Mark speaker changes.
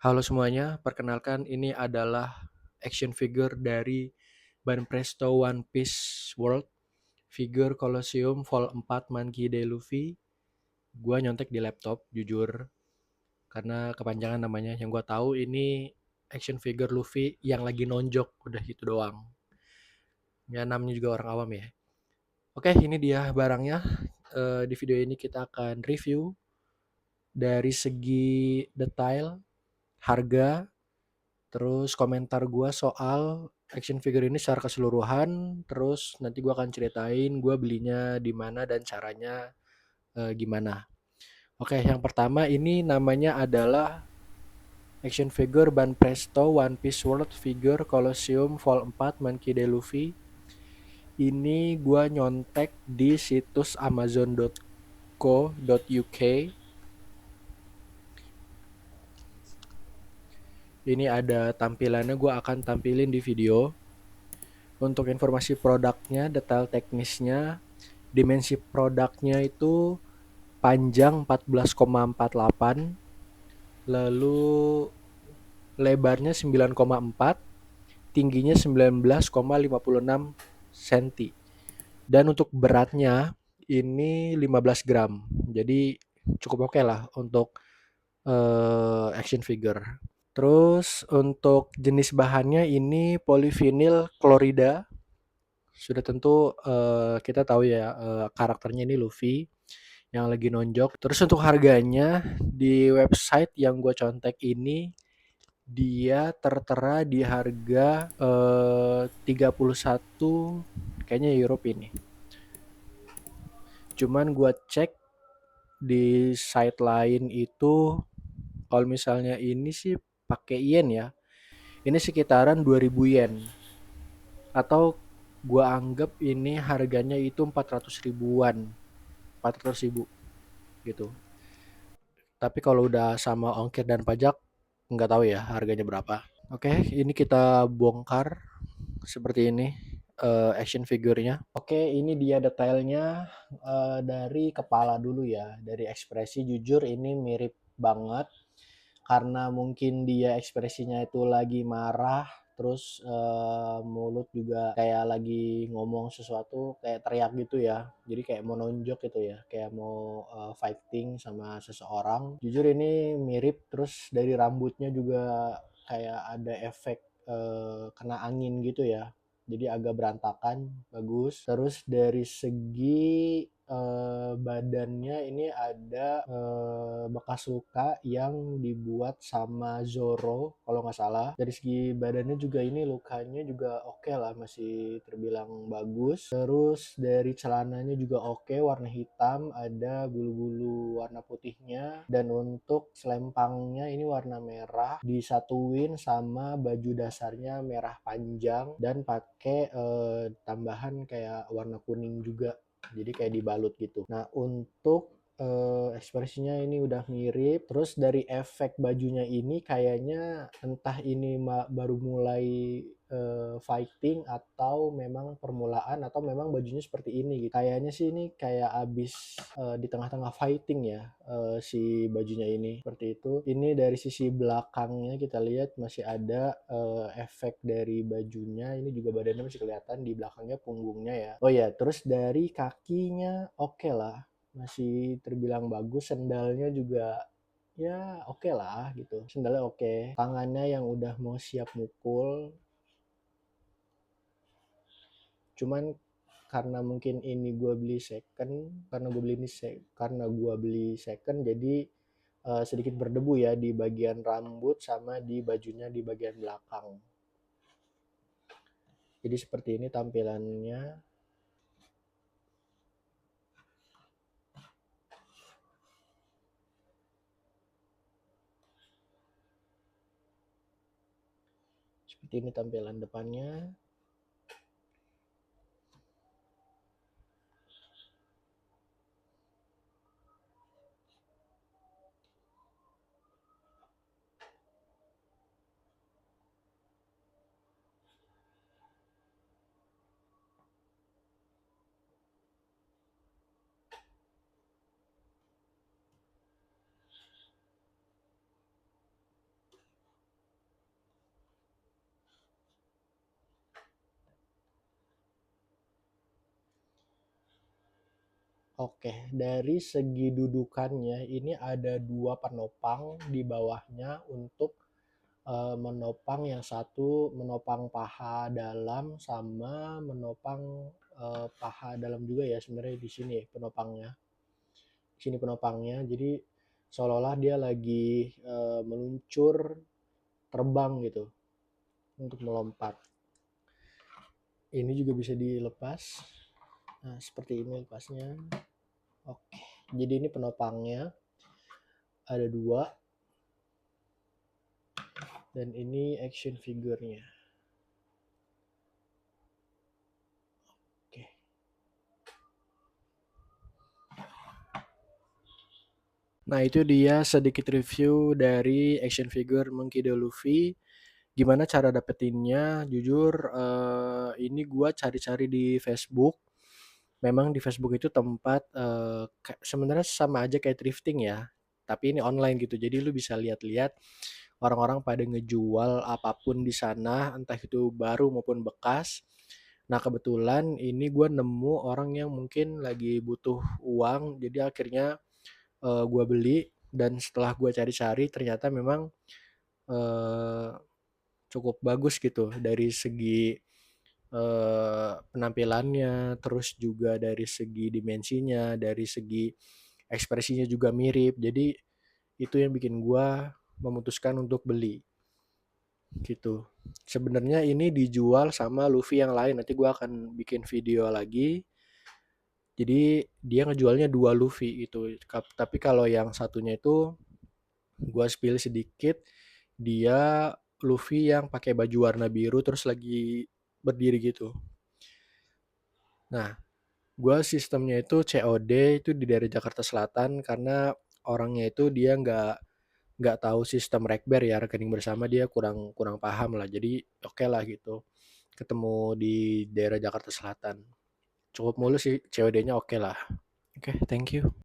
Speaker 1: Halo semuanya, perkenalkan ini adalah action figure dari Banpresto One Piece World, figure Colosseum Vol 4 Monkey D. Luffy. Gua nyontek di laptop, jujur, karena kepanjangan namanya. Yang gua tahu ini action figure Luffy yang lagi nonjok, udah gitu doang. Ya namanya juga orang awam ya. Oke, ini dia barangnya. Di video ini kita akan review dari segi detail, harga, terus komentar gue soal action figure ini secara keseluruhan. Terus nanti gue akan ceritain gue belinya di mana dan caranya gimana. Oke, yang pertama ini namanya adalah action figure Banpresto One Piece World Figure Colosseum Vol 4 Monkey D. Luffy. Ini gue nyontek di situs amazon.co.uk. Ini ada tampilannya, gue akan tampilin di video. Untuk informasi produknya, detail teknisnya, dimensi produknya itu panjang 14,48, lalu lebarnya 9,4, tingginya 19,56 cm. Dan untuk beratnya ini 15 gram. Jadi cukup oke lah untuk action figure. Terus untuk jenis bahannya ini polivinil klorida. Sudah tentu kita tahu ya karakternya ini Luffy yang lagi nonjok. Terus untuk harganya di website yang gue contek ini dia tertera di harga 31 kayaknya Europe ini. Cuman gue cek di site lain itu kalau misalnya ini sih pakai yen ya. Ini sekitaran 2000 yen. Atau gua anggap ini harganya itu 400 ribuan. 400 ribu gitu. Tapi kalau udah sama ongkir dan pajak nggak tahu ya harganya berapa. Oke, ini kita bongkar seperti ini action figurnya. Oke, ini dia detailnya dari kepala dulu ya. Dari ekspresi jujur ini mirip banget karena mungkin dia ekspresinya itu lagi marah, terus mulut juga kayak lagi ngomong sesuatu kayak teriak gitu ya, jadi kayak mau nonjok gitu ya, kayak mau fighting sama seseorang. Jujur ini mirip. Terus dari rambutnya juga kayak ada efek kena angin gitu ya, jadi agak berantakan, bagus. Terus dari segi badannya ini ada bekas luka yang dibuat sama Zoro kalau nggak salah. Dari segi badannya juga ini lukanya juga oke lah, masih terbilang bagus. Terus dari celananya juga oke, warna hitam, ada bulu-bulu warna putihnya. Dan untuk selempangnya ini warna merah, disatuin sama baju dasarnya merah panjang dan pakai tambahan kayak warna kuning juga, jadi kayak dibalut gitu. Nah untuk ekspresinya ini udah mirip. Terus dari efek bajunya ini kayaknya entah ini baru mulai fighting atau memang permulaan atau memang bajunya seperti ini gitu. Kayaknya sih ini kayak abis di tengah-tengah fighting ya si bajunya ini, seperti itu. Ini dari sisi belakangnya kita lihat masih ada efek dari bajunya. Ini juga badannya masih kelihatan di belakangnya, punggungnya ya. Oh ya, terus dari kakinya oke lah, masih terbilang bagus. Sendalnya juga ya oke lah gitu, sendalnya oke. Tangannya yang udah mau siap mukul. Cuman karena mungkin ini gue beli second, karena gue beli second jadi sedikit berdebu ya di bagian rambut sama di bajunya di bagian belakang. Jadi seperti ini tampilannya. Seperti ini tampilan depannya. Oke, dari segi dudukannya ini ada dua penopang di bawahnya untuk menopang yang satu menopang paha dalam sama menopang paha dalam juga ya sebenarnya di sini penopangnya. Di sini penopangnya. Jadi seolah-olah dia lagi meluncur terbang gitu untuk melompat. Ini juga bisa dilepas. Nah, seperti ini lepasnya. Oke. Jadi ini penopangnya ada dua dan ini action figurnya. Oke. Nah, itu dia sedikit review dari action figure Monkey D. Luffy. Gimana cara dapetinnya? Jujur, ini gua cari-cari di Facebook. Memang di Facebook itu tempat sebenarnya sama aja kayak thrifting ya, tapi ini online gitu. Jadi lu bisa lihat-lihat orang-orang pada ngejual apapun di sana, entah itu baru maupun bekas. Nah, kebetulan ini gue nemu orang yang mungkin lagi butuh uang, jadi akhirnya gue beli. Dan setelah gue cari-cari ternyata memang eh, cukup bagus gitu dari segi penampilannya, terus juga dari segi dimensinya, dari segi ekspresinya juga mirip. Jadi itu yang bikin gua memutuskan untuk beli gitu. Sebenarnya ini dijual sama Luffy yang lain. Nanti gua akan bikin video lagi. Jadi dia ngejualnya dua Luffy itu. Tapi kalau yang satunya itu gua spill sedikit, dia Luffy yang pakai baju warna biru terus lagi berdiri gitu. Nah, gue sistemnya itu COD itu di daerah Jakarta Selatan karena orangnya itu dia nggak tahu sistem Rekber ya, rekening bersama, dia kurang kurang paham lah. Jadi oke lah gitu. Ketemu di daerah Jakarta Selatan. Cukup mulus sih, COD-nya oke lah. Oke, thank you.